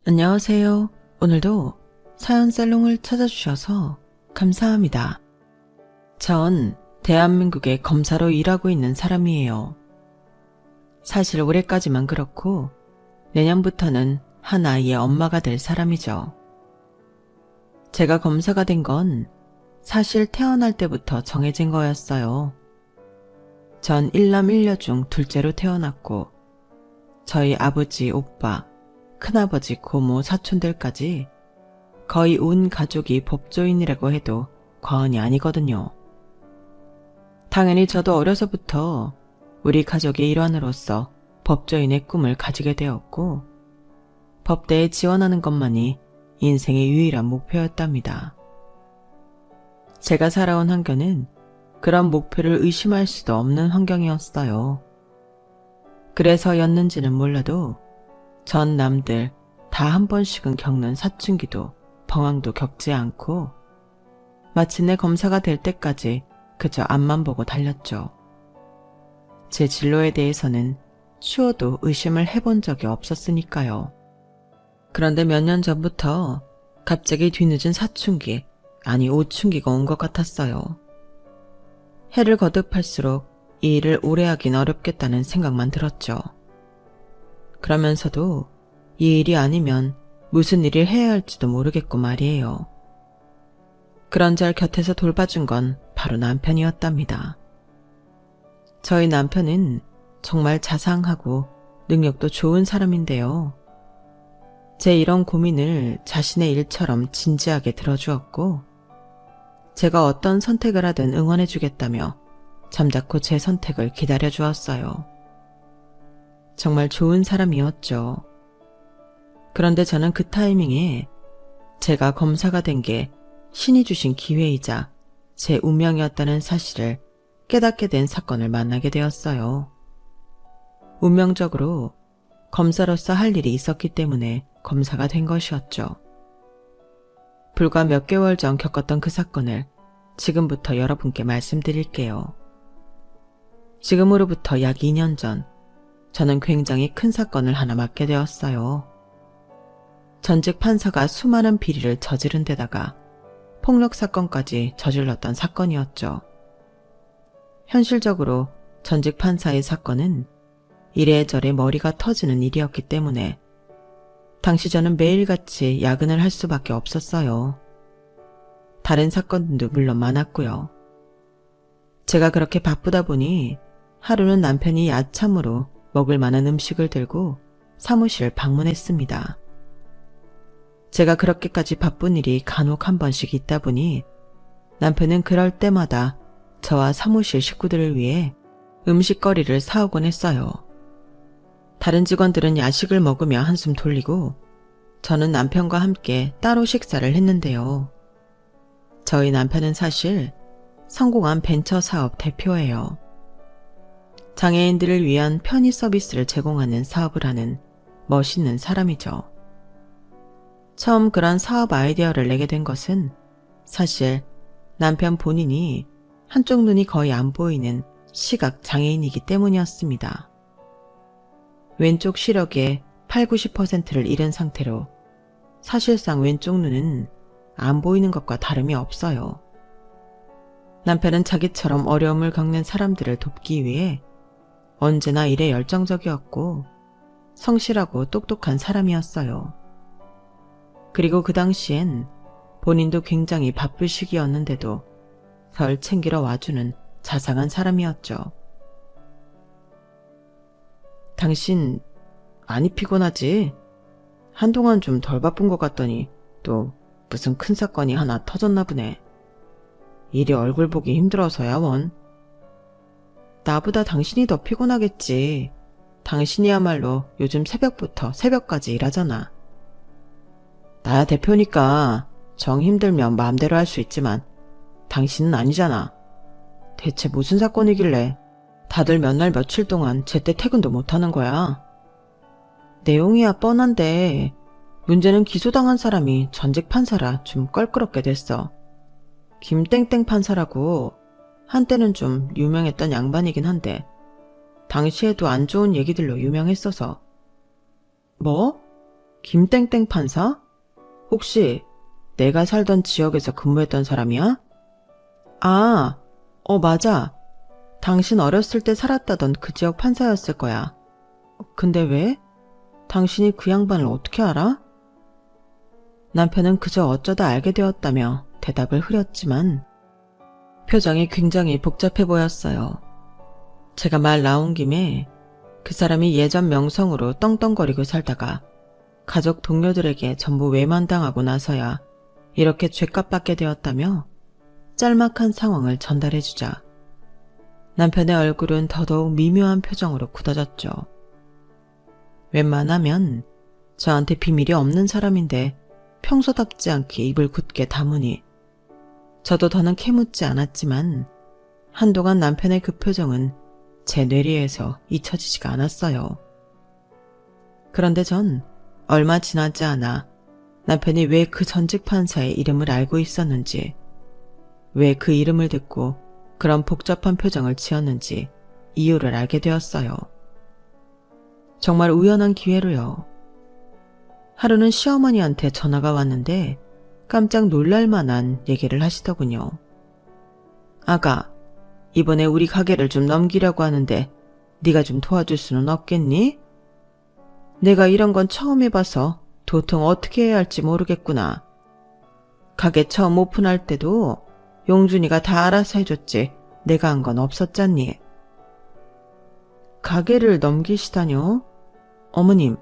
안녕하세요. 오늘도 사연 살롱을 찾아주셔서 감사합니다. 전 대한민국의 검사로 일하고 있는 사람이에요. 사실 올해까지만 그렇고 내년부터는 한 아이의 엄마가 될 사람이죠. 제가 검사가 된 건 사실 태어날 때부터 정해진 거였어요. 전 일남 일녀 중 둘째로 태어났고 저희 아버지, 오빠, 큰아버지, 고모, 사촌들까지 거의 온 가족이 법조인이라고 해도 과언이 아니거든요. 당연히 저도 어려서부터 우리 가족의 일환으로서 법조인의 꿈을 가지게 되었고 법대에 지원하는 것만이 인생의 유일한 목표였답니다. 제가 살아온 환경은 그런 목표를 의심할 수도 없는 환경이었어요. 그래서였는지는 몰라도 전 남들 다 한 번씩은 겪는 사춘기도 방황도 겪지 않고 마침내 검사가 될 때까지 그저 앞만 보고 달렸죠. 제 진로에 대해서는 추호도 의심을 해본 적이 없었으니까요. 그런데 몇 년 전부터 갑자기 뒤늦은 사춘기, 아니 오춘기가 온 것 같았어요. 해를 거듭할수록 이 일을 오래 하긴 어렵겠다는 생각만 들었죠. 그러면서도 이 일이 아니면 무슨 일을 해야 할지도 모르겠고 말이에요. 그런저럴 곁에서 돌봐준 건 바로 남편이었답니다. 저희 남편은 정말 자상하고 능력도 좋은 사람인데요. 제 이런 고민을 자신의 일처럼 진지하게 들어주었고 제가 어떤 선택을 하든 응원해주겠다며 잠자코 제 선택을 기다려주었어요. 정말 좋은 사람이었죠. 그런데 저는 그 타이밍에 제가 검사가 된 게 신이 주신 기회이자 제 운명이었다는 사실을 깨닫게 된 사건을 만나게 되었어요. 운명적으로 검사로서 할 일이 있었기 때문에 검사가 된 것이었죠. 불과 몇 개월 전 겪었던 그 사건을 지금부터 여러분께 말씀드릴게요. 지금으로부터 약 2년 전 저는 굉장히 큰 사건을 하나 맡게 되었어요. 전직 판사가 수많은 비리를 저지른 데다가 폭력 사건까지 저질렀던 사건이었죠. 현실적으로 전직 판사의 사건은 이래저래 머리가 터지는 일이었기 때문에 당시 저는 매일같이 야근을 할 수밖에 없었어요. 다른 사건도 물론 많았고요. 제가 그렇게 바쁘다 보니 하루는 남편이 야참으로 먹을 만한 음식을 들고 사무실을 방문했습니다. 제가 그렇게까지 바쁜 일이 간혹 한 번씩 있다 보니 남편은 그럴 때마다 저와 사무실 식구들을 위해 음식거리를 사오곤 했어요. 다른 직원들은 야식을 먹으며 한숨 돌리고 저는 남편과 함께 따로 식사를 했는데요. 저희 남편은 사실 성공한 벤처 사업 대표예요. 장애인들을 위한 편의 서비스를 제공하는 사업을 하는 멋있는 사람이죠. 처음 그런 사업 아이디어를 내게 된 것은 사실 남편 본인이 한쪽 눈이 거의 안 보이는 시각 장애인이기 때문이었습니다. 왼쪽 시력의 8, 90%를 잃은 상태로 사실상 왼쪽 눈은 안 보이는 것과 다름이 없어요. 남편은 자기처럼 어려움을 겪는 사람들을 돕기 위해 언제나 일에 열정적이었고 성실하고 똑똑한 사람이었어요. 그리고 그 당시엔 본인도 굉장히 바쁠 시기였는데도 절 챙기러 와주는 자상한 사람이었죠. 당신 많이 피곤하지? 한동안 좀 덜 바쁜 것 같더니 또 무슨 큰 사건이 하나 터졌나 보네. 일이 얼굴 보기 힘들어서야 원. 나보다 당신이 더 피곤하겠지. 당신이야말로 요즘 새벽부터 새벽까지 일하잖아. 나야 대표니까 정 힘들면 마음대로 할 수 있지만 당신은 아니잖아. 대체 무슨 사건이길래 다들 몇 날 며칠 동안 제때 퇴근도 못하는 거야. 내용이야 뻔한데 문제는 기소당한 사람이 전직 판사라 좀 껄끄럽게 됐어. 김땡땡 판사라고 한때는 좀 유명했던 양반이긴 한데 당시에도 안 좋은 얘기들로 유명했어서. 뭐? 김땡땡 판사? 혹시 내가 살던 지역에서 근무했던 사람이야? 아, 맞아. 당신 어렸을 때 살았다던 그 지역 판사였을 거야. 근데 왜? 당신이 그 양반을 어떻게 알아? 남편은 그저 어쩌다 알게 되었다며 대답을 흐렸지만 표정이 굉장히 복잡해 보였어요. 제가 말 나온 김에 그 사람이 예전 명성으로 떵떵거리고 살다가 가족 동료들에게 전부 외면당하고 나서야 이렇게 죗값받게 되었다며 짤막한 상황을 전달해주자 남편의 얼굴은 더더욱 미묘한 표정으로 굳어졌죠. 웬만하면 저한테 비밀이 없는 사람인데 평소답지 않게 입을 굳게 다무니 저도 더는 캐묻지 않았지만 한동안 남편의 그 표정은 제 뇌리에서 잊혀지지가 않았어요. 그런데 전 얼마 지나지 않아 남편이 왜 그 전직 판사의 이름을 알고 있었는지, 왜 그 이름을 듣고 그런 복잡한 표정을 지었는지 이유를 알게 되었어요. 정말 우연한 기회로요. 하루는 시어머니한테 전화가 왔는데 깜짝 놀랄 만한 얘기를 하시더군요. 아가, 이번에 우리 가게를 좀 넘기려고 하는데 네가 좀 도와줄 수는 없겠니? 내가 이런 건 처음 해봐서 도통 어떻게 해야 할지 모르겠구나. 가게 처음 오픈할 때도 용준이가 다 알아서 해줬지 내가 한 건 없었잖니. 가게를 넘기시다뇨? 어머님,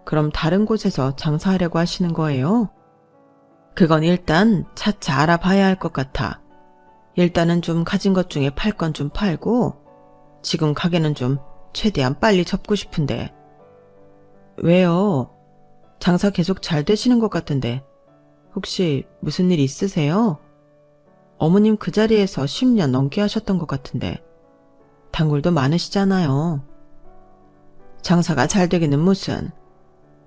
그럼 다른 곳에서 장사하려고 하시는 거예요? 그건 일단 차차 알아봐야 할 것 같아. 일단은 좀 가진 것 중에 팔 건 좀 팔고 지금 가게는 좀 최대한 빨리 접고 싶은데. 왜요? 장사 계속 잘 되시는 것 같은데 혹시 무슨 일 있으세요? 어머님 그 자리에서 10년 넘게 하셨던 것 같은데 단골도 많으시잖아요. 장사가 잘 되기는 무슨.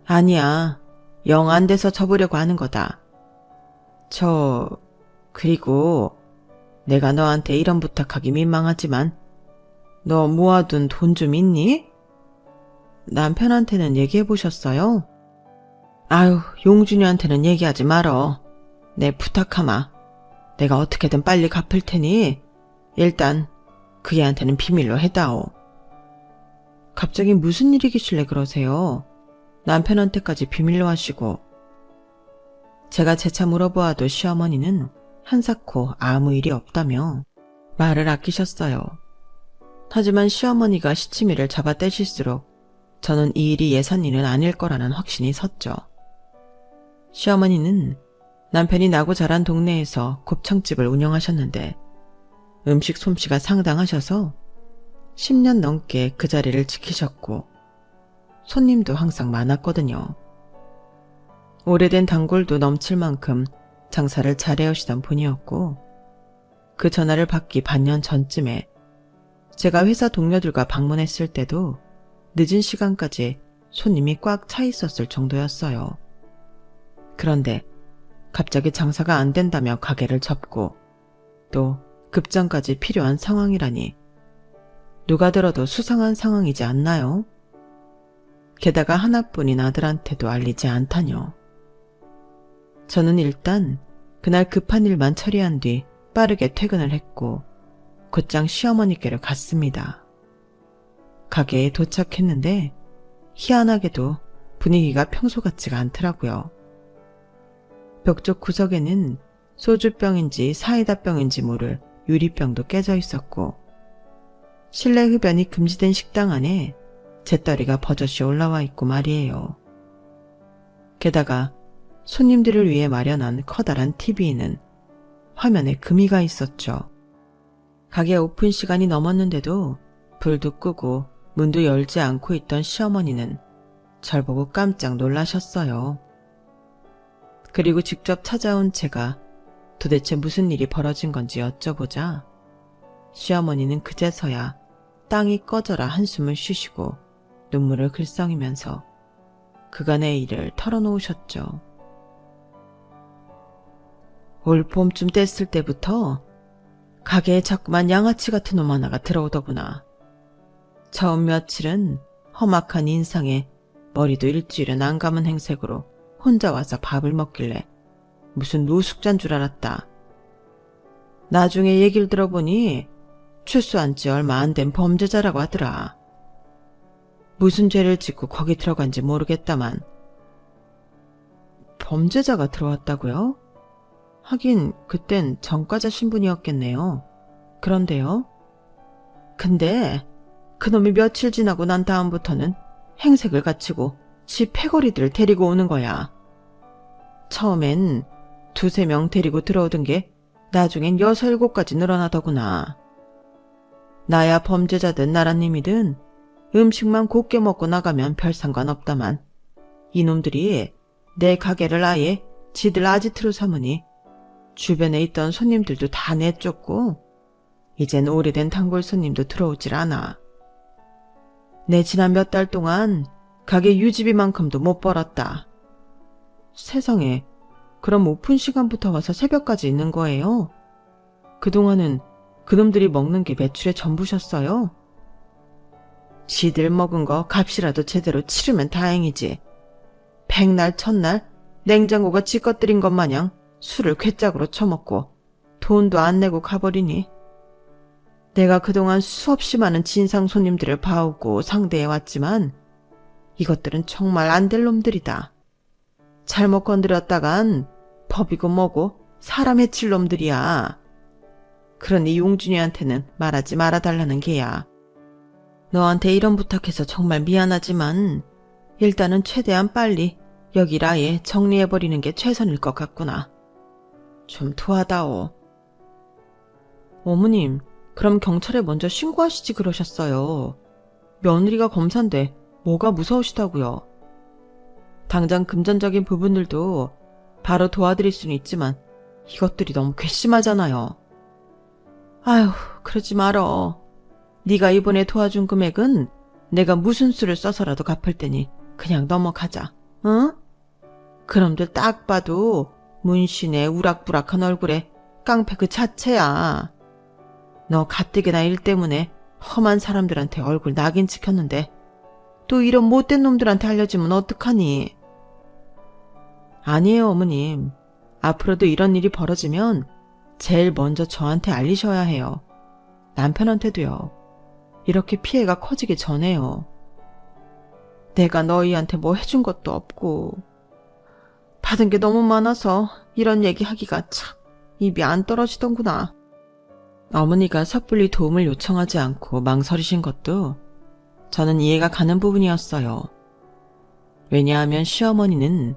아니야, 영 안 돼서 접으려고 하는 거다. 그리고 내가 너한테 이런 부탁하기 민망하지만 너 모아둔 돈 좀 있니? 남편한테는 얘기해보셨어요? 아유, 용준이한테는 얘기하지 말어. 내 부탁하마. 내가 어떻게든 빨리 갚을 테니 일단 그 애한테는 비밀로 해다오. 갑자기 무슨 일이기실래 그러세요? 남편한테까지 비밀로 하시고. 제가 재차 물어보아도 시어머니는 한사코 아무 일이 없다며 말을 아끼셨어요. 하지만 시어머니가 시치미를 잡아떼실수록 저는 이 일이 예산일은 아닐 거라는 확신이 섰죠. 시어머니는 남편이 나고 자란 동네에서 곱창집을 운영하셨는데 음식 솜씨가 상당하셔서 10년 넘게 그 자리를 지키셨고 손님도 항상 많았거든요. 오래된 단골도 넘칠 만큼 장사를 잘해오시던 분이었고 그 전화를 받기 반년 전쯤에 제가 회사 동료들과 방문했을 때도 늦은 시간까지 손님이 꽉 차 있었을 정도였어요. 그런데 갑자기 장사가 안 된다며 가게를 접고 또 급장까지 필요한 상황이라니 누가 들어도 수상한 상황이지 않나요? 게다가 하나뿐인 아들한테도 알리지 않다뇨. 저는 일단 그날 급한 일만 처리한 뒤 빠르게 퇴근을 했고 곧장 시어머니께로 갔습니다. 가게에 도착했는데 희한하게도 분위기가 평소 같지가 않더라고요. 벽쪽 구석에는 소주병인지 사이다병인지 모를 유리병도 깨져 있었고 실내 흡연이 금지된 식당 안에 재떨이가 버젓이 올라와 있고 말이에요. 게다가 손님들을 위해 마련한 커다란 TV에는 화면에 금이가 있었죠. 가게 오픈 시간이 넘었는데도 불도 끄고 문도 열지 않고 있던 시어머니는 절 보고 깜짝 놀라셨어요. 그리고 직접 찾아온 제가 도대체 무슨 일이 벌어진 건지 여쭤보자 시어머니는 그제서야 땅이 꺼져라 한숨을 쉬시고 눈물을 글썽이면서 그간의 일을 털어놓으셨죠. 올 봄쯤 됐을 때부터 가게에 자꾸만 양아치 같은 놈 하나가 들어오더구나. 처음 며칠은 험악한 인상에 머리도 일주일은 안 감은 행색으로 혼자 와서 밥을 먹길래 무슨 노숙자인 줄 알았다. 나중에 얘기를 들어보니 출소한 지 얼마 안 된 범죄자라고 하더라. 무슨 죄를 짓고 거기 들어간지 모르겠다만. 범죄자가 들어왔다고요? 하긴 그땐 전과자 신분이었겠네요. 그런데요? 근데 그놈이 며칠 지나고 난 다음부터는 행색을 갖추고 지 패거리들을 데리고 오는 거야. 처음엔 2-3명 데리고 들어오던 게 나중엔 6-7까지 늘어나더구나. 나야 범죄자든 나라님이든 음식만 곱게 먹고 나가면 별 상관없다만 이놈들이 내 가게를 아예 지들 아지트로 삼으니 주변에 있던 손님들도 다 내쫓고 이젠 오래된 단골 손님도 들어오질 않아. 내 지난 몇 달 동안 가게 유지비만큼도 못 벌었다. 세상에, 그럼 오픈 시간부터 와서 새벽까지 있는 거예요? 그동안은 그놈들이 먹는 게 매출의 전부셨어요? 지들 먹은 거 값이라도 제대로 치르면 다행이지. 백날 첫날 냉장고가 지 것들인 것 마냥 술을 괴짝으로 처먹고 돈도 안 내고 가버리니 내가 그동안 수없이 많은 진상 손님들을 봐오고 상대해왔지만 이것들은 정말 안 될 놈들이다. 잘못 건드렸다간 법이고 뭐고 사람 해칠 놈들이야. 그러니 용준이한테는 말하지 말아달라는 게야. 너한테 이런 부탁해서 정말 미안하지만 일단은 최대한 빨리 여길 아예 정리해버리는 게 최선일 것 같구나. 좀 도와다오. 어머님, 그럼 경찰에 먼저 신고하시지 그러셨어요. 며느리가 검사인데 뭐가 무서우시다고요. 당장 금전적인 부분들도 바로 도와드릴 수는 있지만 이것들이 너무 괘씸하잖아요. 아휴, 그러지 말어. 네가 이번에 도와준 금액은 내가 무슨 수를 써서라도 갚을 테니 그냥 넘어가자. 응? 그놈들 딱 봐도 문신의 우락부락한 얼굴에 깡패 그 자체야. 너 가뜩이나 일 때문에 험한 사람들한테 얼굴 낙인 찍혔는데 또 이런 못된 놈들한테 알려지면 어떡하니? 아니에요, 어머님. 앞으로도 이런 일이 벌어지면 제일 먼저 저한테 알리셔야 해요. 남편한테도요. 이렇게 피해가 커지기 전에요. 내가 너희한테 뭐 해준 것도 없고 받은 게 너무 많아서 이런 얘기하기가 참 입이 안 떨어지던구나. 어머니가 섣불리 도움을 요청하지 않고 망설이신 것도 저는 이해가 가는 부분이었어요. 왜냐하면 시어머니는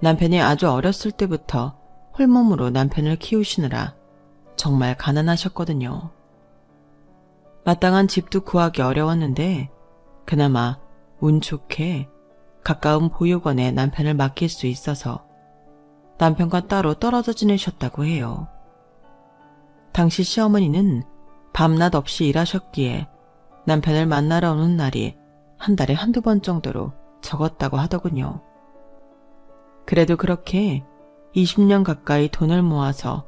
남편이 아주 어렸을 때부터 홀몸으로 남편을 키우시느라 정말 가난하셨거든요. 마땅한 집도 구하기 어려웠는데 그나마 운 좋게 가까운 보육원에 남편을 맡길 수 있어서 남편과 따로 떨어져 지내셨다고 해요. 당시 시어머니는 밤낮 없이 일하셨기에 남편을 만나러 오는 날이 한 달에 1-2번 정도로 적었다고 하더군요. 그래도 그렇게 20년 가까이 돈을 모아서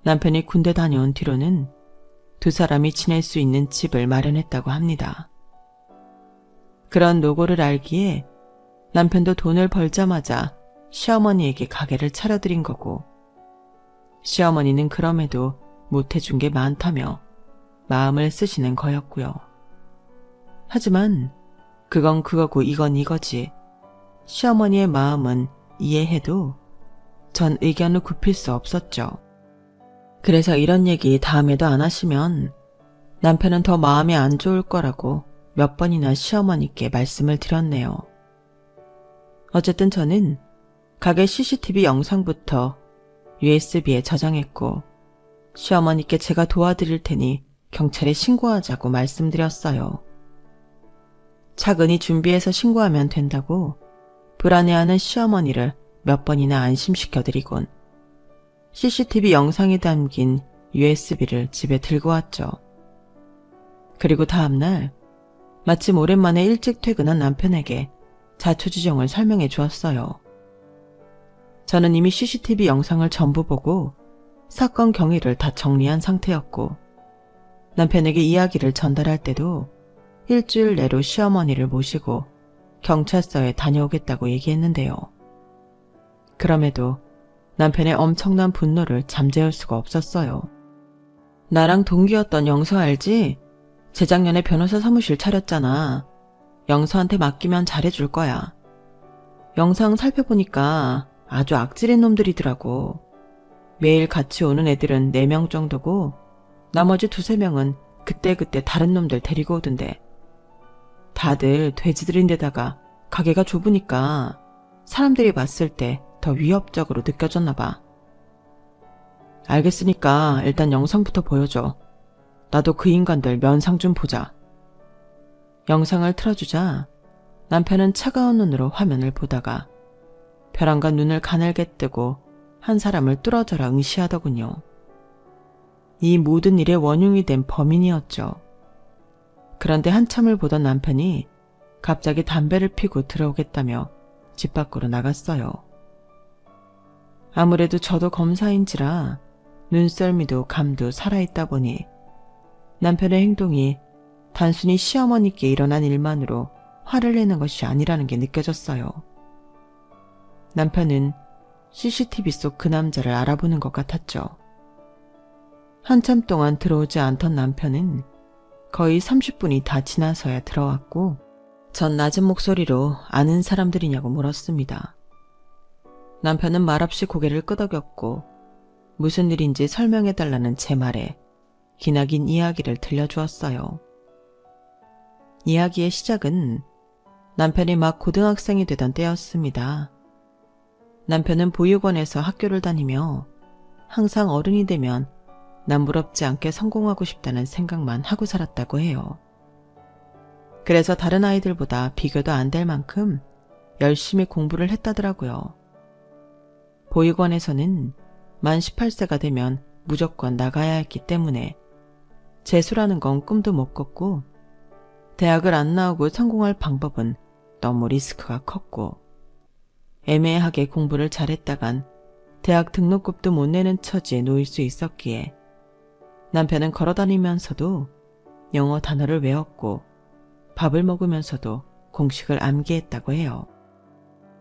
남편이 군대 다녀온 뒤로는 2사람이 지낼 수 있는 집을 마련했다고 합니다. 그런 노고를 알기에 남편도 돈을 벌자마자 시어머니에게 가게를 차려드린 거고 시어머니는 그럼에도 못해준 게 많다며 마음을 쓰시는 거였고요. 하지만 그건 그거고 이건 이거지. 시어머니의 마음은 이해해도 전 의견을 굽힐 수 없었죠. 그래서 이런 얘기 다음에도 안 하시면 남편은 더 마음이 안 좋을 거라고 몇 번이나 시어머니께 말씀을 드렸네요. 어쨌든 저는 가게 CCTV 영상부터 USB에 저장했고 시어머니께 제가 도와드릴 테니 경찰에 신고하자고 말씀드렸어요. 차근히 준비해서 신고하면 된다고 불안해하는 시어머니를 몇 번이나 안심시켜드리곤 CCTV 영상이 담긴 USB를 집에 들고 왔죠. 그리고 다음날 마침 오랜만에 일찍 퇴근한 남편에게 자초지종을 설명해 주었어요. 저는 이미 CCTV 영상을 전부 보고 사건 경위를 다 정리한 상태였고 남편에게 이야기를 전달할 때도 일주일 내로 시어머니를 모시고 경찰서에 다녀오겠다고 얘기했는데요. 그럼에도 남편의 엄청난 분노를 잠재울 수가 없었어요. 나랑 동기였던 영서 알지? 재작년에 변호사 사무실 차렸잖아. 영서한테 맡기면 잘해줄 거야. 영상 살펴보니까 아주 악질인 놈들이더라고. 매일 같이 오는 애들은 4명 정도고 나머지 2-3명은 그때그때 다른 놈들 데리고 오던데. 다들 돼지들인데다가 가게가 좁으니까 사람들이 봤을 때 더 위협적으로 느껴졌나 봐. 알겠으니까 일단 영상부터 보여줘. 나도 그 인간들 면상 좀 보자. 영상을 틀어주자 남편은 차가운 눈으로 화면을 보다가 벼랑간 눈을 가늘게 뜨고 한 사람을 뚫어져라 응시하더군요. 이 모든 일의 원흉이 된 범인이었죠. 그런데 한참을 보던 남편이 갑자기 담배를 피고 들어오겠다며 집 밖으로 나갔어요. 아무래도 저도 검사인지라 눈썰미도 감도 살아있다 보니 남편의 행동이 단순히 시어머니께 일어난 일만으로 화를 내는 것이 아니라는 게 느껴졌어요. 남편은 CCTV 속 그 남자를 알아보는 것 같았죠. 한참 동안 들어오지 않던 남편은 거의 30분이 다 지나서야 들어왔고 전 낮은 목소리로 아는 사람들이냐고 물었습니다. 남편은 말없이 고개를 끄덕였고 무슨 일인지 설명해달라는 제 말에 기나긴 이야기를 들려주었어요. 이야기의 시작은 남편이 막 고등학생이 되던 때였습니다. 남편은 보육원에서 학교를 다니며 항상 어른이 되면 남부럽지 않게 성공하고 싶다는 생각만 하고 살았다고 해요. 그래서 다른 아이들보다 비교도 안 될 만큼 열심히 공부를 했다더라고요. 보육원에서는 만 18세가 되면 무조건 나가야 했기 때문에 재수라는 건 꿈도 못 꿨고 대학을 안 나오고 성공할 방법은 너무 리스크가 컸고 애매하게 공부를 잘했다간 대학 등록금도 못 내는 처지에 놓일 수 있었기에 남편은 걸어다니면서도 영어 단어를 외웠고 밥을 먹으면서도 공식을 암기했다고 해요.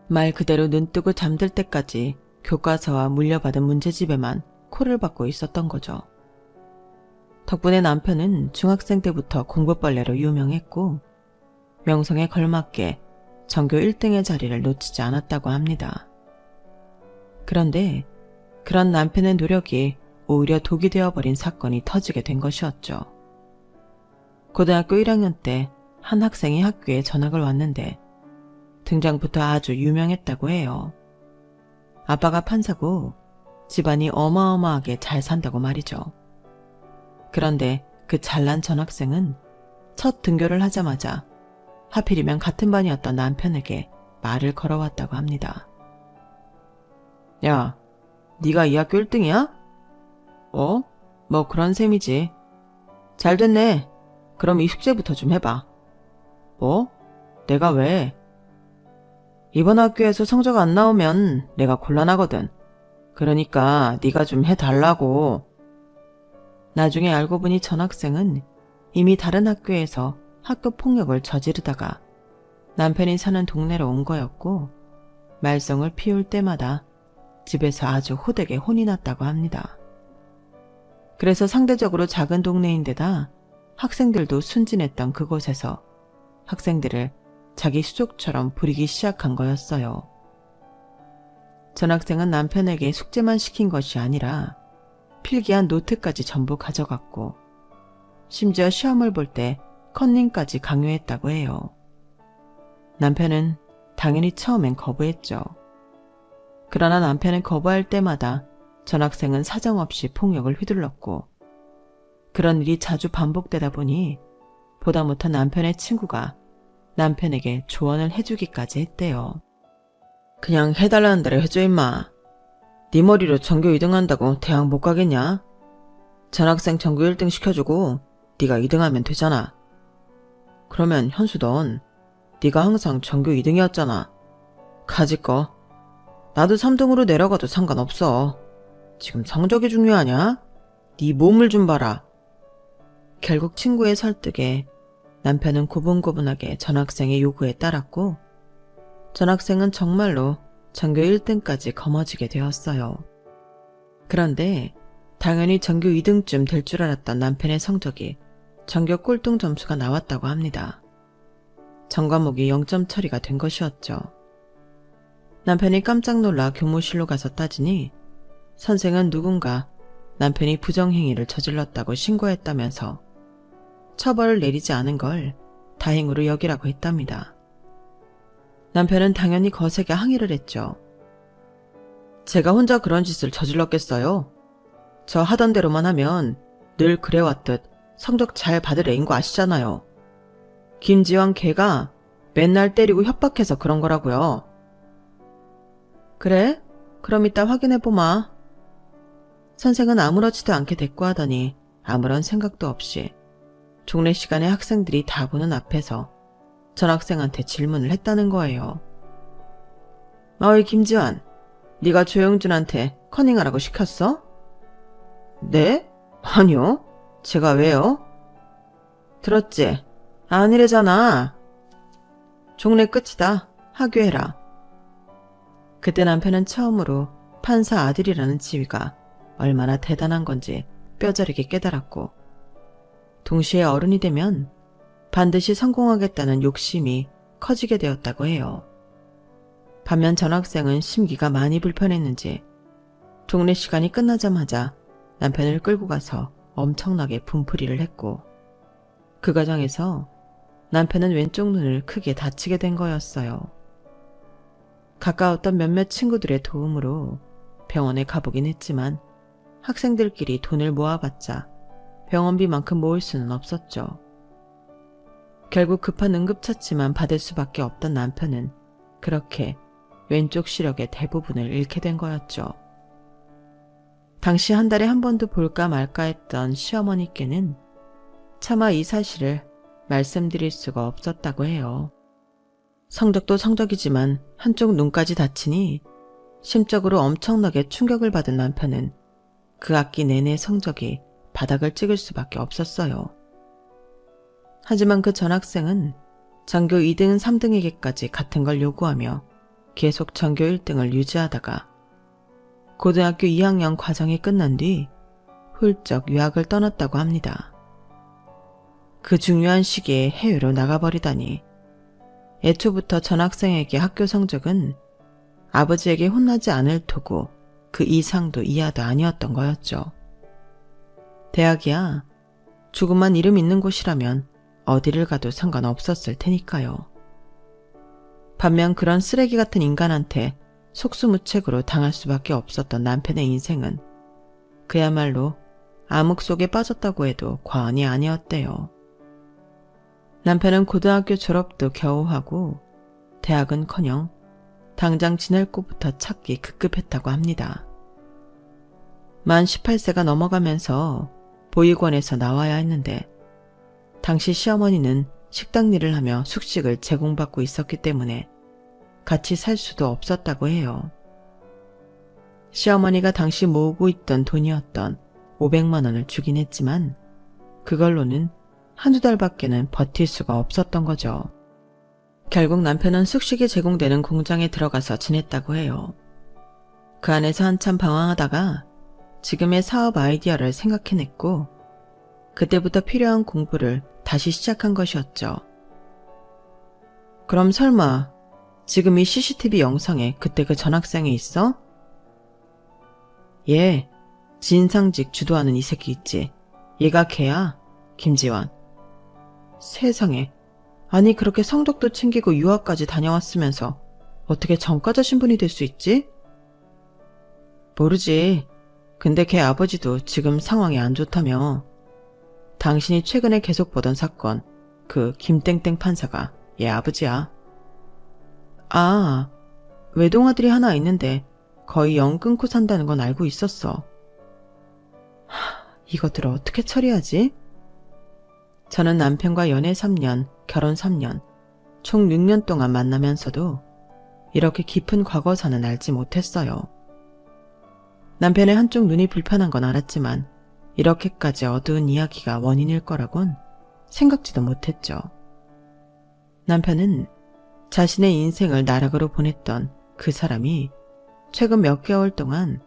말 그대로 눈 뜨고 잠들 때까지 교과서와 물려받은 문제집에만 코를 박고 있었던 거죠. 덕분에 남편은 중학생 때부터 공부벌레로 유명했고 명성에 걸맞게 전교 1등의 자리를 놓치지 않았다고 합니다. 그런데 그런 남편의 노력이 오히려 독이 되어버린 사건이 터지게 된 것이었죠. 고등학교 1학년 때 한 학생이 학교에 전학을 왔는데 등장부터 아주 유명했다고 해요. 아빠가 판사고 집안이 어마어마하게 잘 산다고 말이죠. 그런데 그 잘난 전학생은 첫 등교를 하자마자 하필이면 같은 반이었던 남편에게 말을 걸어왔다고 합니다. 야, 네가 이 학교 1등이야? 뭐 그런 셈이지. 잘 됐네. 그럼 이 숙제부터 좀 해봐. 뭐? 내가 왜? 이번 학교에서 성적 안 나오면 내가 곤란하거든. 그러니까 네가 좀 해달라고. 나중에 알고 보니 전학생은 이미 다른 학교에서 학교 폭력을 저지르다가 남편이 사는 동네로 온 거였고 말썽을 피울 때마다 집에서 아주 호되게 혼이 났다고 합니다. 그래서 상대적으로 작은 동네인데다 학생들도 순진했던 그곳에서 학생들을 자기 수족처럼 부리기 시작한 거였어요. 전학생은 남편에게 숙제만 시킨 것이 아니라 필기한 노트까지 전부 가져갔고 심지어 시험을 볼 때 컨닝까지 강요했다고 해요. 남편은 당연히 처음엔 거부했죠. 그러나 남편은 거부할 때마다 전학생은 사정없이 폭력을 휘둘렀고 그런 일이 자주 반복되다 보니 보다 못한 남편의 친구가 남편에게 조언을 해주기까지 했대요. 그냥 해달라는 대로 해줘 임마. 네 머리로 전교 2등 한다고 대학 못 가겠냐? 전학생 전교 1등 시켜주고 네가 2등하면 되잖아. 그러면 현수 넌 네가 항상 전교 2등이었잖아. 가지꺼. 나도 3등으로 내려가도 상관없어. 지금 성적이 중요하냐? 네 몸을 좀 봐라. 결국 친구의 설득에 남편은 고분고분하게 전학생의 요구에 따랐고 전학생은 정말로 전교 1등까지 거머쥐게 되었어요. 그런데 당연히 전교 2등쯤 될 줄 알았던 남편의 성적이 전교 꼴등 점수가 나왔다고 합니다. 전 과목이 0점 처리가 된 것이었죠. 남편이 깜짝 놀라 교무실로 가서 따지니 선생은 누군가 남편이 부정행위를 저질렀다고 신고했다면서 처벌을 내리지 않은 걸 다행으로 여기라고 했답니다. 남편은 당연히 거세게 항의를 했죠. 제가 혼자 그런 짓을 저질렀겠어요? 저 하던 대로만 하면 늘 그래왔듯 성적 잘 받을 애인 거 아시잖아요. 김지환 걔가 맨날 때리고 협박해서 그런 거라고요. 그래? 그럼 이따 확인해보마. 선생은 아무렇지도 않게 대꾸하더니 아무런 생각도 없이 종례 시간에 학생들이 다 보는 앞에서 전학생한테 질문을 했다는 거예요. 어이 김지환, 네가 조영준한테 커닝하라고 시켰어? 네? 아니요. 제가 왜요? 들었지? 아니래잖아. 종례 끝이다. 하교해라. 그때 남편은 처음으로 판사 아들이라는 지위가 얼마나 대단한 건지 뼈저리게 깨달았고, 동시에 어른이 되면 반드시 성공하겠다는 욕심이 커지게 되었다고 해요. 반면 전학생은 심기가 많이 불편했는지 종례 시간이 끝나자마자 남편을 끌고 가서 엄청나게 분풀이를 했고, 그 과정에서 남편은 왼쪽 눈을 크게 다치게 된 거였어요. 가까웠던 몇몇 친구들의 도움으로 병원에 가보긴 했지만 학생들끼리 돈을 모아봤자 병원비만큼 모을 수는 없었죠. 결국 급한 응급처치만 받을 수밖에 없던 남편은 그렇게 왼쪽 시력의 대부분을 잃게 된 거였죠. 당시 한 달에 한 번도 볼까 말까 했던 시어머니께는 차마 이 사실을 말씀드릴 수가 없었다고 해요. 성적도 성적이지만 한쪽 눈까지 다치니 심적으로 엄청나게 충격을 받은 남편은 그 학기 내내 성적이 바닥을 찍을 수밖에 없었어요. 하지만 그 전학생은 전교 2등, 3등에게까지 같은 걸 요구하며 계속 전교 1등을 유지하다가 고등학교 2학년 과정이 끝난 뒤 훌쩍 유학을 떠났다고 합니다. 그 중요한 시기에 해외로 나가버리다니 애초부터 전학생에게 학교 성적은 아버지에게 혼나지 않을 토고 그 이상도 이하도 아니었던 거였죠. 대학이야 조금만 이름 있는 곳이라면 어디를 가도 상관없었을 테니까요. 반면 그런 쓰레기 같은 인간한테 속수무책으로 당할 수밖에 없었던 남편의 인생은 그야말로 암흑 속에 빠졌다고 해도 과언이 아니었대요. 남편은 고등학교 졸업도 겨우 하고 대학은커녕 당장 지낼 곳부터 찾기 급급했다고 합니다. 만 18세가 넘어가면서 보육원에서 나와야 했는데 당시 시어머니는 식당 일을 하며 숙식을 제공받고 있었기 때문에 같이 살 수도 없었다고 해요. 시어머니가 당시 모으고 있던 돈이었던 500만 원을 주긴 했지만 그걸로는 한두 달밖에는 버틸 수가 없었던 거죠. 결국 남편은 숙식이 제공되는 공장에 들어가서 지냈다고 해요. 그 안에서 한참 방황하다가 지금의 사업 아이디어를 생각해냈고 그때부터 필요한 공부를 다시 시작한 것이었죠. 그럼 설마 지금 이 CCTV 영상에 그때 그 전학생이 있어? 예, 진상직 주도하는 이 새끼 있지. 얘가 걔야, 김지환. 세상에, 아니 그렇게 성적도 챙기고 유학까지 다녀왔으면서 어떻게 전과자 신분이 될 수 있지? 모르지. 근데 걔 아버지도 지금 상황이 안 좋다며. 당신이 최근에 계속 보던 사건, 그 김땡땡 판사가 얘 아버지야. 아, 외동아들이 하나 있는데 거의 영 끊고 산다는 건 알고 있었어. 이것들을 어떻게 처리하지? 저는 남편과 연애 3년, 결혼 3년, 총 6년 동안 만나면서도 이렇게 깊은 과거사는 알지 못했어요. 남편의 한쪽 눈이 불편한 건 알았지만 이렇게까지 어두운 이야기가 원인일 거라곤 생각지도 못했죠. 남편은 자신의 인생을 나락으로 보냈던 그 사람이 최근 몇 개월 동안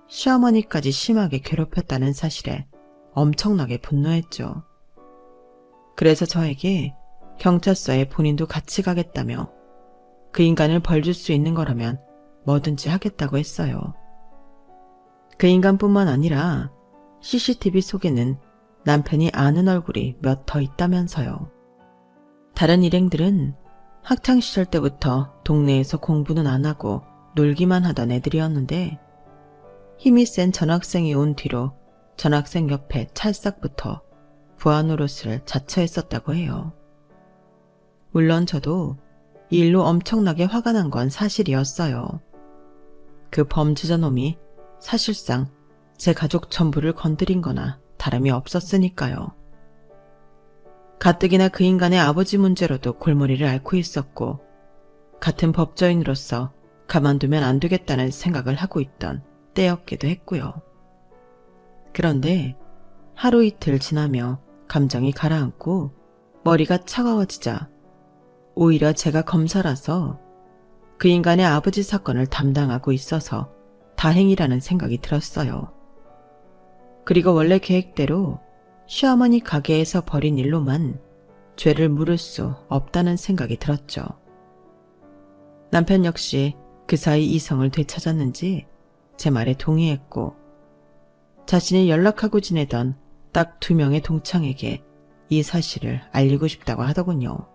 시어머니까지 심하게 괴롭혔다는 사실에 엄청나게 분노했죠. 그래서 저에게 경찰서에 본인도 같이 가겠다며 그 인간을 벌줄 수 있는 거라면 뭐든지 하겠다고 했어요. 그 인간뿐만 아니라 CCTV 속에는 남편이 아는 얼굴이 몇 더 있다면서요. 다른 일행들은 학창시절 때부터 동네에서 공부는 안 하고 놀기만 하던 애들이었는데 힘이 센 전학생이 온 뒤로 전학생 옆에 찰싹부터 부하 노릇을 자처했었다고 해요. 물론 저도 이 일로 엄청나게 화가 난 건 사실이었어요. 그 범죄자 놈이 사실상 제 가족 전부를 건드린 거나 다름이 없었으니까요. 가뜩이나 그 인간의 아버지 문제로도 골머리를 앓고 있었고 같은 법조인으로서 가만두면 안 되겠다는 생각을 하고 있던 때였기도 했고요. 그런데 하루 이틀 지나며 감정이 가라앉고 머리가 차가워지자 오히려 제가 검사라서 그 인간의 아버지 사건을 담당하고 있어서 다행이라는 생각이 들었어요. 그리고 원래 계획대로 시어머니 가게에서 벌인 일로만 죄를 물을 수 없다는 생각이 들었죠. 남편 역시 그 사이 이성을 되찾았는지 제 말에 동의했고 자신이 연락하고 지내던 딱 2명의 동창에게 이 사실을 알리고 싶다고 하더군요.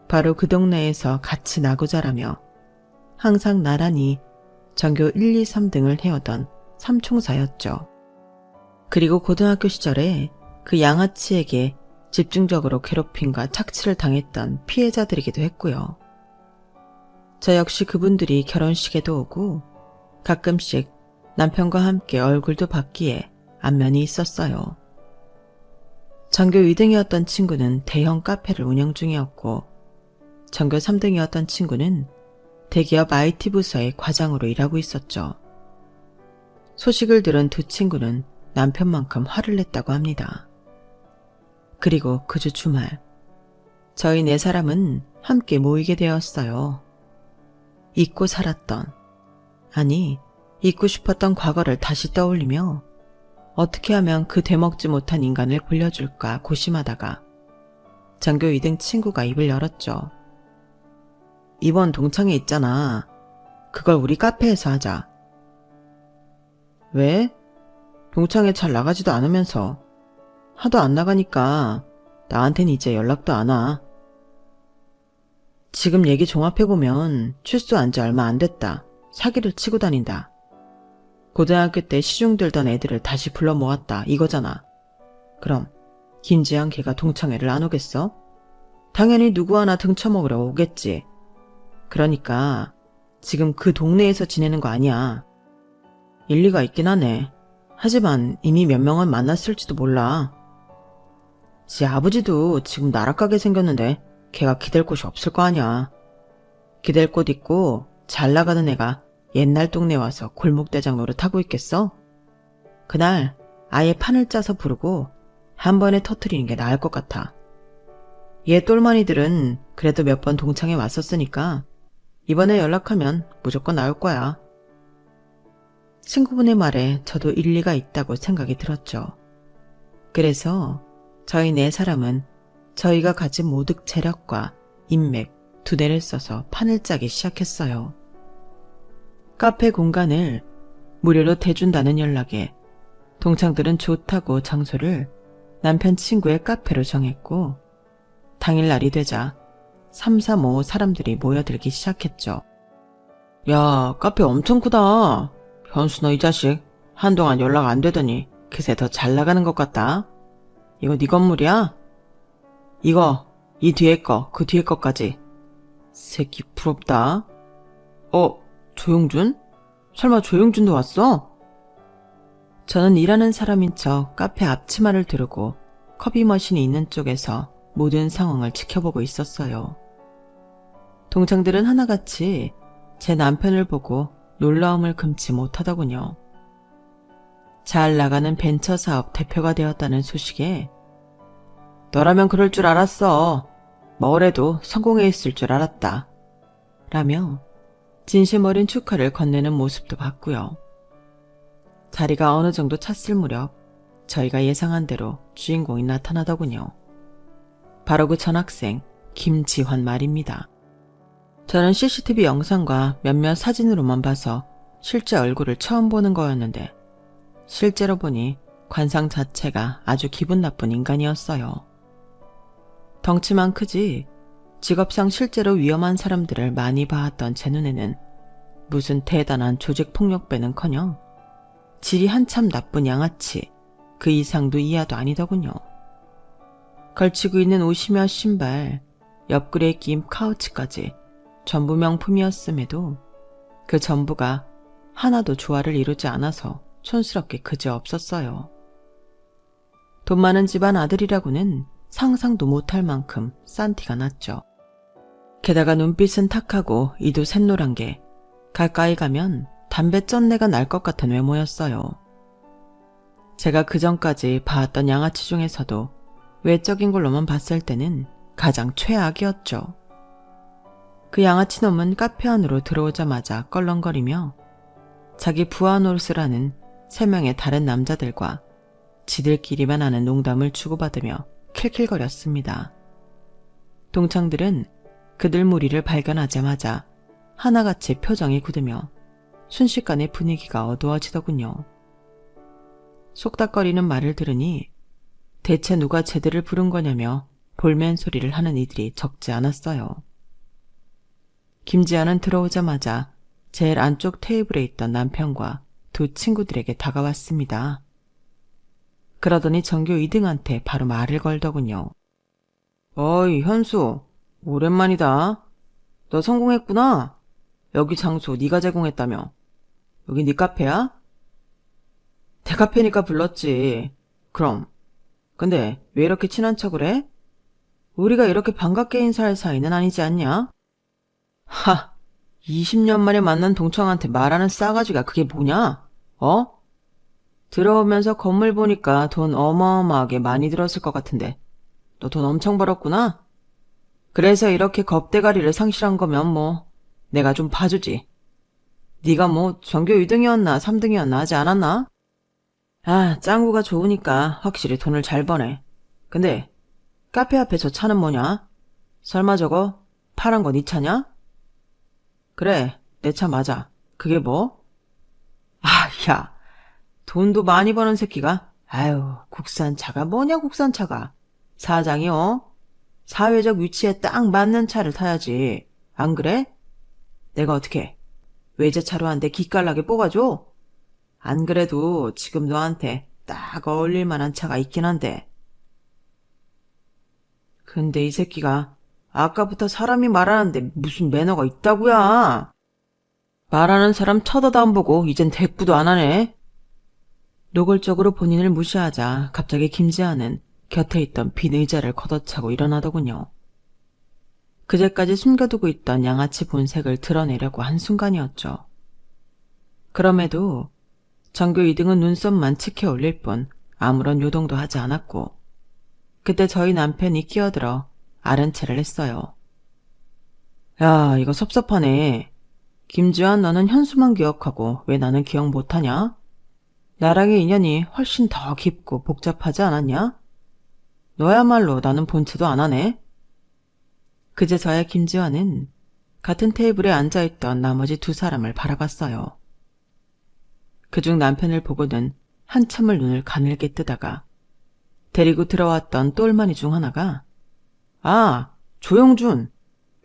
바로 그 동네에서 같이 나고 자라며 항상 나란히 전교 1, 2, 3등을 해오던 삼총사였죠. 그리고 고등학교 시절에 그 양아치에게 집중적으로 괴롭힘과 착취를 당했던 피해자들이기도 했고요. 저 역시 그분들이 결혼식에도 오고 가끔씩 남편과 함께 얼굴도 봤기에 안면이 있었어요. 전교 2등이었던 친구는 대형 카페를 운영 중이었고 전교 3등이었던 친구는 대기업 IT 부서의 과장으로 일하고 있었죠. 소식을 들은 두 친구는 남편만큼 화를 냈다고 합니다. 그리고 그 주 주말 저희 4사람은 함께 모이게 되었어요. 잊고 살았던, 아니 잊고 싶었던 과거를 다시 떠올리며 어떻게 하면 그 되먹지 못한 인간을 굴려줄까 고심하다가 전교 2등 친구가 입을 열었죠. 이번 동창회 있잖아. 그걸 우리 카페에서 하자. 왜? 동창회 잘 나가지도 않으면서. 하도 안 나가니까 나한텐 이제 연락도 안 와. 지금 얘기 종합해보면 출소한 지 얼마 안 됐다. 사기를 치고 다닌다. 고등학교 때 시중 들던 애들을 다시 불러 모았다 이거잖아. 그럼 김지영 걔가 동창회를 안 오겠어? 당연히 누구 하나 등쳐먹으러 오겠지. 그러니까 지금 그 동네에서 지내는 거 아니야. 일리가 있긴 하네. 하지만 이미 몇 명은 만났을지도 몰라. 지 아버지도 지금 나락가게 생겼는데 걔가 기댈 곳이 없을 거 아니야. 기댈 곳 있고 잘 나가는 애가 옛날 동네 와서 골목대장 노릇하고 있겠어? 그날 아예 판을 짜서 부르고 한 번에 터트리는 게 나을 것 같아. 얘 똘마니들은 그래도 몇 번 동창회 왔었으니까 이번에 연락하면 무조건 나올 거야. 친구분의 말에 저도 일리가 있다고 생각이 들었죠. 그래서 저희 4사람은 저희가 가진 모든 재력과 인맥 2대를 써서 판을 짜기 시작했어요. 카페 공간을 무료로 대준다는 연락에 동창들은 좋다고 장소를 남편 친구의 카페로 정했고 당일날이 되자 3, 4, 5 사람들이 모여들기 시작했죠. 야, 카페 엄청 크다. 현수 너 이 자식 한동안 연락 안 되더니 그새 더 잘 나가는 것 같다. 이거 네 건물이야? 이거, 이 뒤에 거, 그 뒤에 거까지. 새끼 부럽다. 조용준? 설마 조용준도 왔어? 저는 일하는 사람인 척 카페 앞치마를 두르고 커피 머신이 있는 쪽에서 모든 상황을 지켜보고 있었어요. 동창들은 하나같이 제 남편을 보고 놀라움을 금치 못하더군요. 잘 나가는 벤처 사업 대표가 되었다는 소식에 너라면 그럴 줄 알았어. 뭐래도 성공해 있을 줄 알았다. 라며 진심 어린 축하를 건네는 모습도 봤고요. 자리가 어느 정도 찼을 무렵 저희가 예상한 대로 주인공이 나타나더군요. 바로 그 전학생 김지환 말입니다. 저는 CCTV 영상과 몇몇 사진으로만 봐서 실제 얼굴을 처음 보는 거였는데 실제로 보니 관상 자체가 아주 기분 나쁜 인간이었어요. 덩치만 크지 직업상 실제로 위험한 사람들을 많이 봐왔던 제 눈에는 무슨 대단한 조직폭력배는커녕 질이 한참 나쁜 양아치 그 이상도 이하도 아니더군요. 걸치고 있는 옷이며 신발, 옆구리에 낀 카우치까지 전부 명품이었음에도 그 전부가 하나도 조화를 이루지 않아서 촌스럽게 그지없었어요. 돈 많은 집안 아들이라고는 상상도 못할 만큼 싼 티가 났죠. 게다가 눈빛은 탁하고 이도 샛노란 게 가까이 가면 담배 쩐내가 날 것 같은 외모였어요. 제가 그전까지 봐왔던 양아치 중에서도 외적인 걸로만 봤을 때는 가장 최악이었죠. 그 양아치 놈은 카페 안으로 들어오자마자 껄렁거리며 자기 부하 노릇을 하는 3명의 다른 남자들과 지들끼리만 아는 농담을 주고받으며 킬킬거렸습니다. 동창들은 그들 무리를 발견하자마자 하나같이 표정이 굳으며 순식간에 분위기가 어두워지더군요. 속닥거리는 말을 들으니 대체 누가 쟤들을 부른 거냐며 볼멘 소리를 하는 이들이 적지 않았어요. 김지아는 들어오자마자 제일 안쪽 테이블에 있던 남편과 두 친구들에게 다가왔습니다. 그러더니 전교 2등한테 바로 말을 걸더군요. 어이 현수, 오랜만이다. 너 성공했구나. 여기 장소 네가 제공했다며. 여기 네 카페야? 내 카페니까 불렀지. 그럼. 근데 왜 이렇게 친한 척을 해? 우리가 이렇게 반갑게 인사할 사이는 아니지 않냐? 하, 20년 만에 만난 동창한테 말하는 싸가지가 그게 뭐냐? 어? 들어오면서 건물 보니까 돈 어마어마하게 많이 들었을 것 같은데 너 돈 엄청 벌었구나? 그래서 이렇게 겁대가리를 상실한 거면 뭐 내가 좀 봐주지. 네가 뭐 전교 2등이었나 3등이었나 하지 않았나? 아, 짱구가 좋으니까 확실히 돈을 잘 버네. 근데 카페 앞에 저 차는 뭐냐? 설마 저거 파란 거 네 차냐? 그래, 내 차 맞아. 그게 뭐? 아, 야, 돈도 많이 버는 새끼가? 아유, 국산차가 뭐냐 국산차가. 사장이요? 사회적 위치에 딱 맞는 차를 타야지. 안 그래? 내가 어떻게 외제차로 한 대 기깔나게 뽑아줘? 안 그래도 지금 너한테 딱 어울릴 만한 차가 있긴 한데. 근데 이 새끼가 아까부터 사람이 말하는데 무슨 매너가 있다고야. 말하는 사람 쳐다도 안 보고 이젠 대꾸도 안 하네. 노골적으로 본인을 무시하자 갑자기 김지아는 곁에 있던 빈 의자를 걷어차고 일어나더군요. 그제까지 숨겨두고 있던 양아치 본색을 드러내려고 한순간이었죠. 그럼에도 전교 2등은 눈썹만 치켜 올릴 뿐 아무런 요동도 하지 않았고 그때 저희 남편이 끼어들어 아른체를 했어요. 야, 이거 섭섭하네. 김지환 너는 현수만 기억하고 왜 나는 기억 못하냐? 나랑의 인연이 훨씬 더 깊고 복잡하지 않았냐? 너야말로 나는 본체도 안 하네. 그제서야 김지환은 같은 테이블에 앉아있던 나머지 두 사람을 바라봤어요. 그중 남편을 보고는 한참을 눈을 가늘게 뜨다가 데리고 들어왔던 똘마니 중 하나가 아, 조영준!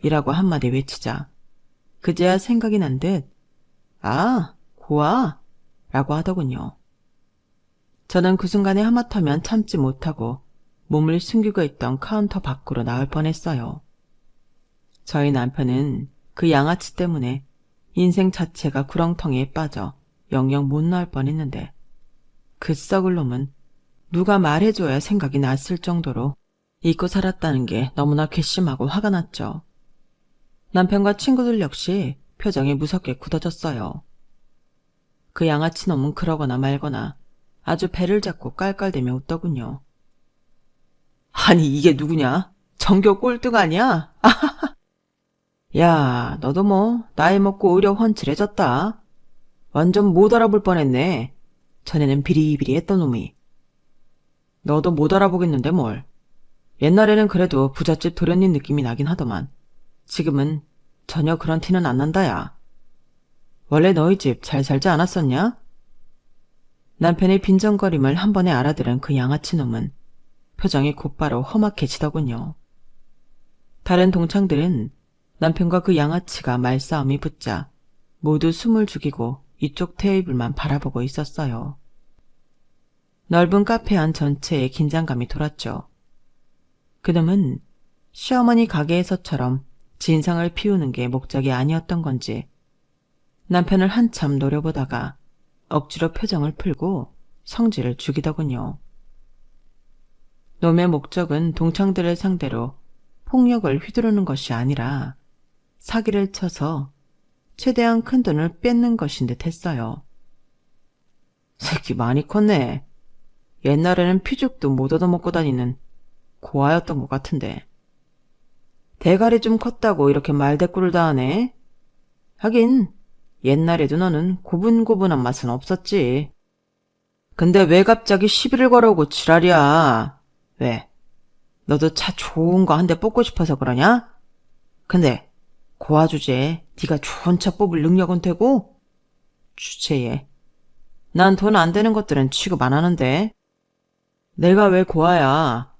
이라고 한마디 외치자 그제야 생각이 난 듯 아, 고아! 라고 하더군요. 저는 그 순간에 하마터면 참지 못하고 몸을 숨기고 있던 카운터 밖으로 나올 뻔했어요. 저희 남편은 그 양아치 때문에 인생 자체가 구렁텅이에 빠져 영영 못 나올 뻔했는데 그 썩을 놈은 누가 말해줘야 생각이 났을 정도로 잊고 살았다는 게 너무나 괘씸하고 화가 났죠. 남편과 친구들 역시 표정이 무섭게 굳어졌어요. 그 양아치 놈은 그러거나 말거나 아주 배를 잡고 깔깔대며 웃더군요. 아니 이게 누구냐? 전교 꼴등 아니야? 야, 너도 뭐 나이 먹고 오히려 훤칠해졌다. 완전 못 알아볼 뻔했네. 전에는 비리비리했던 놈이. 너도 못 알아보겠는데 뭘. 옛날에는 그래도 부잣집 도련님 느낌이 나긴 하더만 지금은 전혀 그런 티는 안 난다야. 원래 너희 집 잘 살지 않았었냐? 남편의 빈정거림을 한 번에 알아들은 그 양아치 놈은 표정이 곧바로 험악해지더군요. 다른 동창들은 남편과 그 양아치가 말싸움이 붙자 모두 숨을 죽이고 이쪽 테이블만 바라보고 있었어요. 넓은 카페 안 전체에 긴장감이 돌았죠. 그놈은 시어머니 가게에서처럼 진상을 피우는 게 목적이 아니었던 건지 남편을 한참 노려보다가 억지로 표정을 풀고 성질을 죽이더군요. 놈의 목적은 동창들을 상대로 폭력을 휘두르는 것이 아니라 사기를 쳐서 최대한 큰 돈을 뺏는 것인 듯 했어요. 새끼 많이 컸네. 옛날에는 피죽도 못 얻어먹고 다니는 고아였던 것 같은데. 대가리 좀 컸다고 이렇게 말대꾸를 다 하네. 하긴 옛날에도 너는 고분고분한 맛은 없었지. 근데 왜 갑자기 시비를 걸어오고 지랄이야. 왜? 너도 차 좋은 거 한 대 뽑고 싶어서 그러냐? 근데 고아 주제에 네가 좋은 차 뽑을 능력은 되고? 주제에 난 돈 안 되는 것들은 취급 안 하는데. 내가 왜 고아야.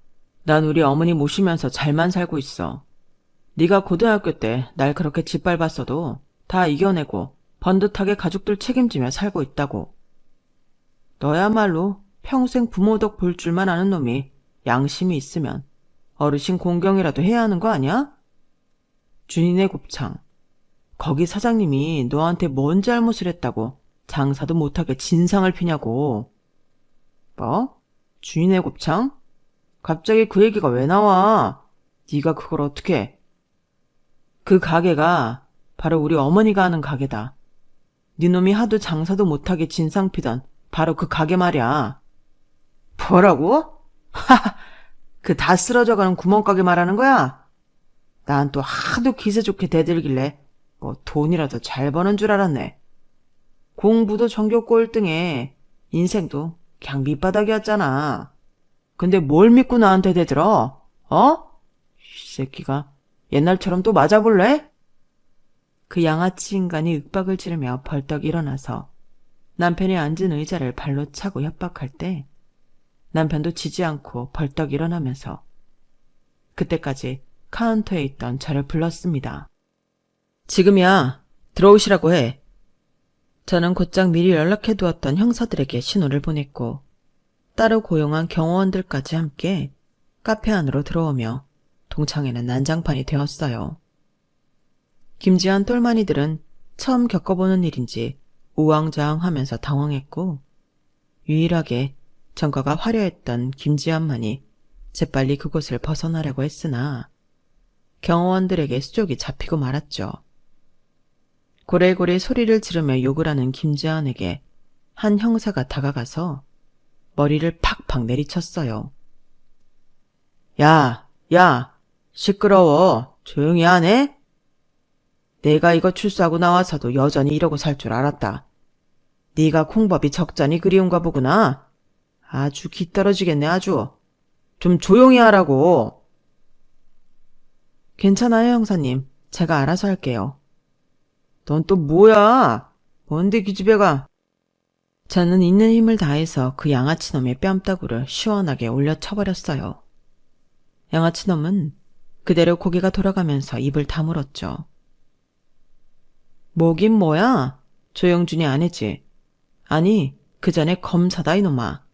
난 우리 어머니 모시면서 잘만 살고 있어. 네가 고등학교 때 날 그렇게 짓밟았어도 다 이겨내고 번듯하게 가족들 책임지며 살고 있다고. 너야말로 평생 부모 덕 볼 줄만 아는 놈이 양심이 있으면 어르신 공경이라도 해야 하는 거 아니야? 준이네 곱창. 거기 사장님이 너한테 뭔 잘못을 했다고 장사도 못하게 진상을 피냐고. 뭐? 준이네 곱창? 갑자기 그 얘기가 왜 나와? 네가 그걸 어떻게? 그 가게가 바로 우리 어머니가 하는 가게다. 네 놈이 하도 장사도 못하게 진상 피던 바로 그 가게 말이야. 뭐라고? 하하, 그 다 쓰러져가는 구멍가게 말하는 거야? 난 또 하도 기세 좋게 대들길래 뭐 돈이라도 잘 버는 줄 알았네. 공부도 전교 꼴등에 인생도 그냥 밑바닥이었잖아. 근데 뭘 믿고 나한테 대들어? 어? 이 새끼가 옛날처럼 또 맞아볼래? 그 양아치 인간이 윽박을 지르며 벌떡 일어나서 남편이 앉은 의자를 발로 차고 협박할 때 남편도 지지 않고 벌떡 일어나면서 그때까지 카운터에 있던 저를 불렀습니다. 지금이야. 들어오시라고 해. 저는 곧장 미리 연락해두었던 형사들에게 신호를 보냈고 따로 고용한 경호원들까지 함께 카페 안으로 들어오며 동창회는 난장판이 되었어요. 김지한 똘마니들은 처음 겪어보는 일인지 우왕좌왕하면서 당황했고 유일하게 전과가 화려했던 김지한만이 재빨리 그곳을 벗어나려고 했으나 경호원들에게 수족이 잡히고 말았죠. 고래고래 소리를 지르며 욕을 하는 김지한에게 한 형사가 다가가서 머리를 팍팍 내리쳤어요. 야, 시끄러워. 조용히 하네? 내가 이거 출소하고 나와서도 여전히 이러고 살 줄 알았다. 네가 콩밥이 적잖이 그리운가 보구나. 아주 기떨어지겠네 아주. 좀 조용히 하라고. 괜찮아요 형사님. 제가 알아서 할게요. 넌 또 뭐야? 뭔데 기집애가. 저는 있는 힘을 다해서 그 양아치놈의 뺨따구를 시원하게 올려쳐버렸어요. 양아치놈은 그대로 고개가 돌아가면서 입을 다물었죠. 뭐긴 뭐야? 조영준이 아내지. 아니, 그 전에 검사다 이놈아.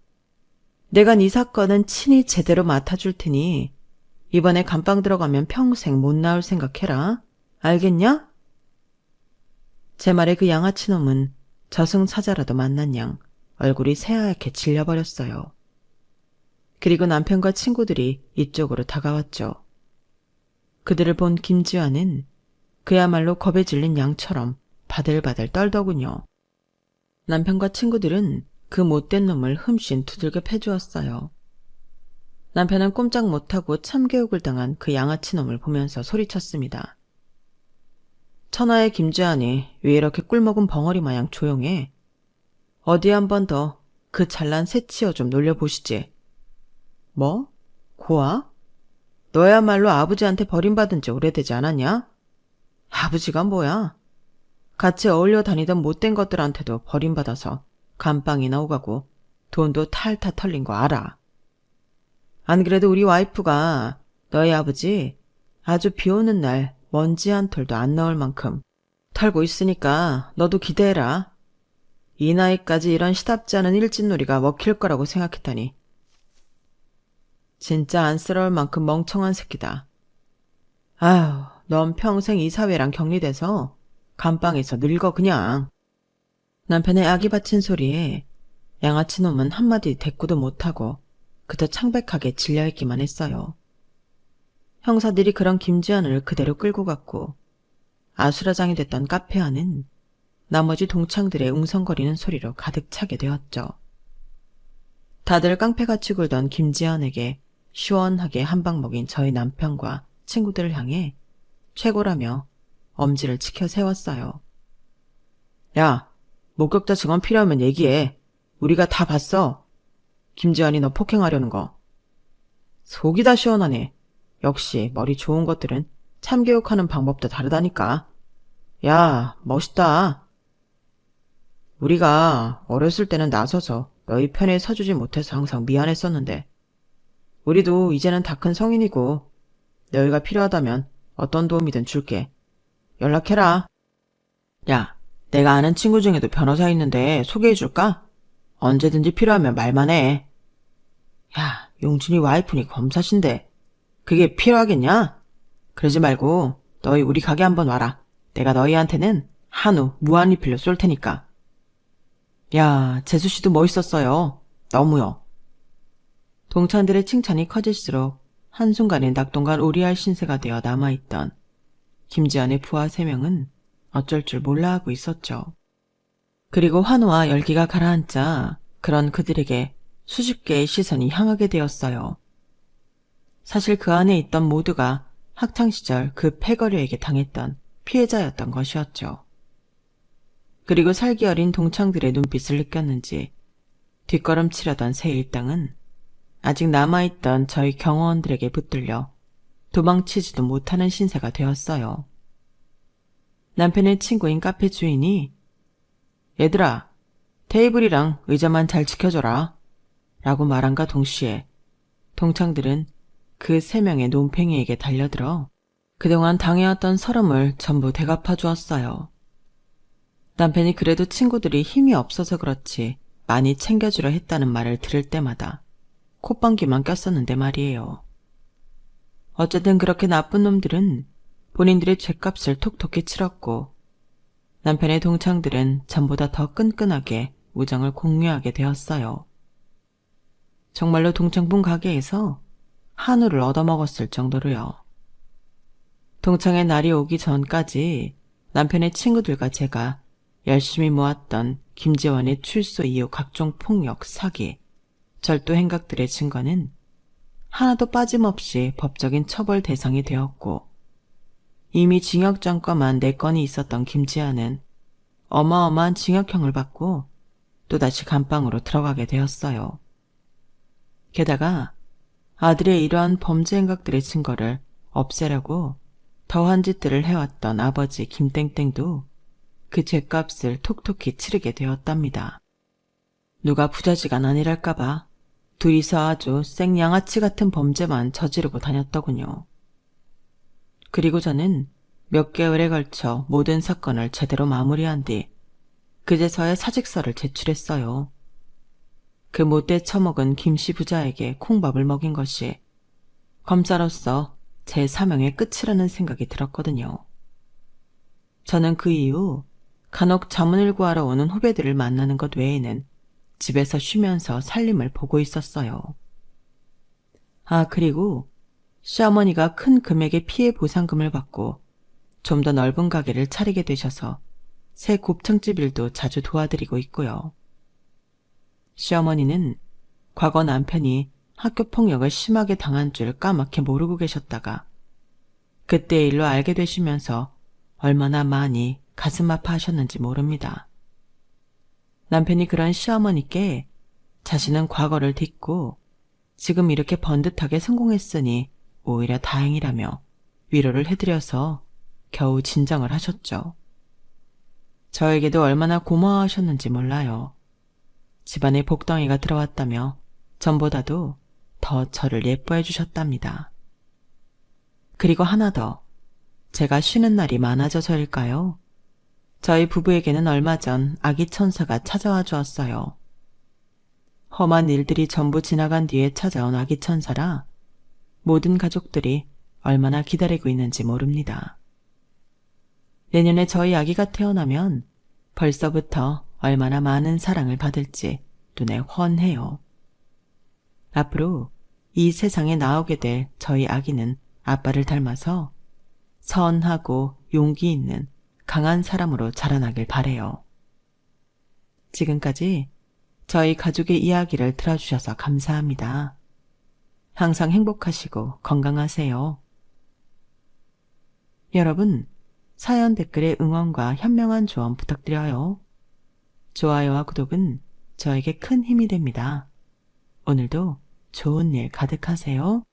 내가 네 사건은 친히 제대로 맡아줄 테니 이번에 감방 들어가면 평생 못 나올 생각해라. 알겠냐? 제 말에 그 양아치놈은 저승사자라도 만난 양 얼굴이 새하얗게 질려버렸어요. 그리고 남편과 친구들이 이쪽으로 다가왔죠. 그들을 본 김지환은 그야말로 겁에 질린 양처럼 바들바들 떨더군요. 남편과 친구들은 그 못된 놈을 흠씬 두들겨 패주었어요. 남편은 꼼짝 못하고 참교육을 당한 그 양아치놈을 보면서 소리쳤습니다. 천하의 김주환이 왜 이렇게 꿀먹은 벙어리 마냥 조용해? 어디 한 번 더 그 잘난 새치어 좀 놀려보시지. 뭐? 고아? 너야말로 아버지한테 버림받은 지 오래되지 않았냐? 아버지가 뭐야? 같이 어울려 다니던 못된 것들한테도 버림받아서 감방이나 오가고 돈도 탈탈 털린 거 알아. 안 그래도 우리 와이프가 너희 아버지 아주 비 오는 날 먼지 한 톨도 안 나올 만큼 털고 있으니까 너도 기대해라. 이 나이까지 이런 시답지 않은 일진놀이가 먹힐 거라고 생각했다니. 진짜 안쓰러울 만큼 멍청한 새끼다. 아휴, 넌 평생 이 사회랑 격리돼서 감방에서 늙어 그냥. 남편의 악이 받친 소리에 양아치 놈은 한마디 대꾸도 못하고 그저 창백하게 질려있기만 했어요. 형사들이 그런 김지환을 그대로 끌고 갔고 아수라장이 됐던 카페 안은 나머지 동창들의 웅성거리는 소리로 가득 차게 되었죠. 다들 깡패같이 굴던 김지환에게 시원하게 한 방 먹인 저희 남편과 친구들을 향해 최고라며 엄지를 치켜 세웠어요. 야, 목격자 증언 필요하면 얘기해. 우리가 다 봤어. 김지환이 너 폭행하려는 거. 속이 다 시원하네. 역시 머리 좋은 것들은 참교육하는 방법도 다르다니까. 야, 멋있다. 우리가 어렸을 때는 나서서 너희 편에 서주지 못해서 항상 미안했었는데 우리도 이제는 다 큰 성인이고 너희가 필요하다면 어떤 도움이든 줄게. 연락해라. 야, 내가 아는 친구 중에도 변호사 있는데 소개해줄까? 언제든지 필요하면 말만 해. 야, 용준이 와이프니 검사신데 그게 필요하겠냐? 그러지 말고 너희 우리 가게 한번 와라. 내가 너희한테는 한우 무한리필로 쏠 테니까. 야, 재수씨도 멋있었어요. 너무요. 동창들의 칭찬이 커질수록 한순간에 낙동강 오리알 신세가 되어 남아있던 김지환의 부하 3명은 어쩔 줄 몰라 하고 있었죠. 그리고 환호와 열기가 가라앉자 그런 그들에게 수십 개의 시선이 향하게 되었어요. 사실 그 안에 있던 모두가 학창시절 그 패거리에게 당했던 피해자였던 것이었죠. 그리고 살기 어린 동창들의 눈빛을 느꼈는지 뒷걸음치려던 새 일당은 아직 남아있던 저희 경호원들에게 붙들려 도망치지도 못하는 신세가 되었어요. 남편의 친구인 카페 주인이 얘들아, 테이블이랑 의자만 잘 지켜줘라 라고 말한과 동시에 동창들은 그 3명의 논팽이에게 달려들어 그동안 당해왔던 서름을 전부 대갚아 주었어요. 남편이 그래도 친구들이 힘이 없어서 그렇지 많이 챙겨주려 했다는 말을 들을 때마다 콧방귀만 꼈었는데 말이에요. 어쨌든 그렇게 나쁜 놈들은 본인들의 죗값을 톡톡히 치렀고 남편의 동창들은 전보다 더 끈끈하게 우정을 공유하게 되었어요. 정말로 동창분 가게에서 한우를 얻어먹었을 정도로요. 동창의 날이 오기 전까지 남편의 친구들과 제가 열심히 모았던 김재환의 출소 이후 각종 폭력, 사기, 절도 행각들의 증거는 하나도 빠짐없이 법적인 처벌 대상이 되었고 이미 징역 전과만 4건이 있었던 김지아는 어마어마한 징역형을 받고 또다시 감방으로 들어가게 되었어요. 게다가 아들의 이러한 범죄 행각들의 증거를 없애려고 더한 짓들을 해왔던 아버지 김땡땡도 그 죗값을 톡톡히 치르게 되었답니다. 누가 부자지간 아니랄까봐 둘이서 아주 생양아치 같은 범죄만 저지르고 다녔더군요. 그리고 저는 몇 개월에 걸쳐 모든 사건을 제대로 마무리한 뒤 그제서야 사직서를 제출했어요. 그 못돼 처먹은 김씨 부자에게 콩밥을 먹인 것이 검사로서 제 사명의 끝이라는 생각이 들었거든요. 저는 그 이후 간혹 자문을 구하러 오는 후배들을 만나는 것 외에는 집에서 쉬면서 살림을 보고 있었어요. 아, 그리고 시어머니가 큰 금액의 피해 보상금을 받고 좀 더 넓은 가게를 차리게 되셔서 새 곱창집 일도 자주 도와드리고 있고요. 시어머니는 과거 남편이 학교 폭력을 심하게 당한 줄 까맣게 모르고 계셨다가 그때의 일로 알게 되시면서 얼마나 많이 가슴 아파하셨는지 모릅니다. 남편이 그런 시어머니께 자신은 과거를 딛고 지금 이렇게 번듯하게 성공했으니 오히려 다행이라며 위로를 해드려서 겨우 진정을 하셨죠. 저에게도 얼마나 고마워하셨는지 몰라요. 집안에 복덩이가 들어왔다며 전보다도 더 저를 예뻐해 주셨답니다. 그리고 하나 더, 제가 쉬는 날이 많아져서일까요? 저희 부부에게는 얼마 전 아기 천사가 찾아와 주었어요. 험한 일들이 전부 지나간 뒤에 찾아온 아기 천사라 모든 가족들이 얼마나 기다리고 있는지 모릅니다. 내년에 저희 아기가 태어나면 벌써부터 얼마나 많은 사랑을 받을지 눈에 훤해요. 앞으로 이 세상에 나오게 될 저희 아기는 아빠를 닮아서 선하고 용기 있는 강한 사람으로 자라나길 바래요. 지금까지 저희 가족의 이야기를 들어주셔서 감사합니다. 항상 행복하시고 건강하세요. 여러분, 사연 댓글에 응원과 현명한 조언 부탁드려요. 좋아요와 구독은 저에게 큰 힘이 됩니다. 오늘도 좋은 일 가득하세요.